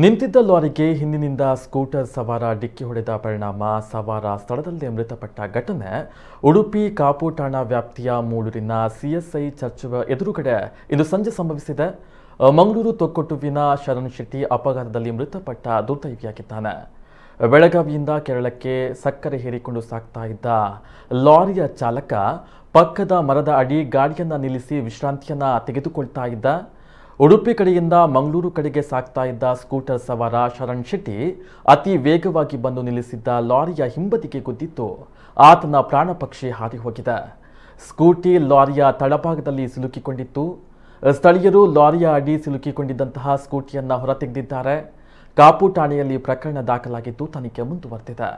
ನಿಂತಿದ್ದ ಲಾರಿಗೆ ಹಿಂದಿನಿಂದ ಸ್ಕೂಟರ್ ಸವಾರ ಡಿಕ್ಕಿ ಹೊಡೆದ ಪರಿಣಾಮ ಸವಾರ ಸ್ಥಳದಲ್ಲೇ ಮೃತಪಟ್ಟ ಘಟನೆ ಉಡುಪಿ ಕಾಪು ಠಾಣಾ ವ್ಯಾಪ್ತಿಯ ಮೂಳೂರಿನ ಸಿಎಸ್ಐ ಚರ್ಚ್ ಎದುರುಗಡೆ ಇಂದು ಸಂಜೆ ಸಂಭವಿಸಿದೆ. ಮಂಗಳೂರು ತೊಕ್ಕೊಟ್ಟುವಿನ ಶರಣ್ ಶೆಟ್ಟಿ ಅಪಘಾತದಲ್ಲಿ ಮೃತಪಟ್ಟ ದುರ್ದೈವಿಯಾಗಿದ್ದಾನೆ. ಬೆಳಗಾವಿಯಿಂದ ಕೇರಳಕ್ಕೆ ಸಕ್ಕರೆ ಹೇರಿಕೊಂಡು ಸಾಗ್ತಾ ಇದ್ದ ಲಾರಿಯ ಚಾಲಕ ಪಕ್ಕದ ಮರದ ಅಡಿ ಗಾಡಿಯನ್ನ ನಿಲ್ಲಿಸಿ ವಿಶ್ರಾಂತಿಯನ್ನ ತೆಗೆದುಕೊಳ್ತಾ ಇದ್ದ. ಉಡುಪಿ ಕಡೆಯಿಂದ ಮಂಗಳೂರು ಕಡೆಗೆ ಸಾಗ್ತಾ ಇದ್ದ ಸ್ಕೂಟರ್ ಸವಾರ ಶರಣ್ ಶೆಟ್ಟಿ ಅತಿ ವೇಗವಾಗಿ ಬಂದು ನಿಲ್ಲಿಸಿದ್ದ ಲಾರಿಯ ಹಿಂಬದಿಗೆ ಗುದ್ದಿದ್ದು ಆತನ ಪ್ರಾಣ ಪಕ್ಷಿ ಹಾರಿ ಹೋಗಿದೆ. ಸ್ಕೂಟಿ ಲಾರಿಯ ತಳಭಾಗದಲ್ಲಿ ಸಿಲುಕಿಕೊಂಡಿತ್ತು. ಸ್ಥಳೀಯರು ಲಾರಿಯ ಅಡಿ ಸಿಲುಕಿಕೊಂಡಿದ್ದಂತಹ ಸ್ಕೂಟಿಯನ್ನ ಹೊರತೆಗೆದಿದ್ದಾರೆ. ಕಾಪು ಠಾಣೆಯಲ್ಲಿ ಪ್ರಕರಣ ದಾಖಲಾಗಿದ್ದು ತನಿಖೆ ಮುಂದುವರೆದಿದೆ.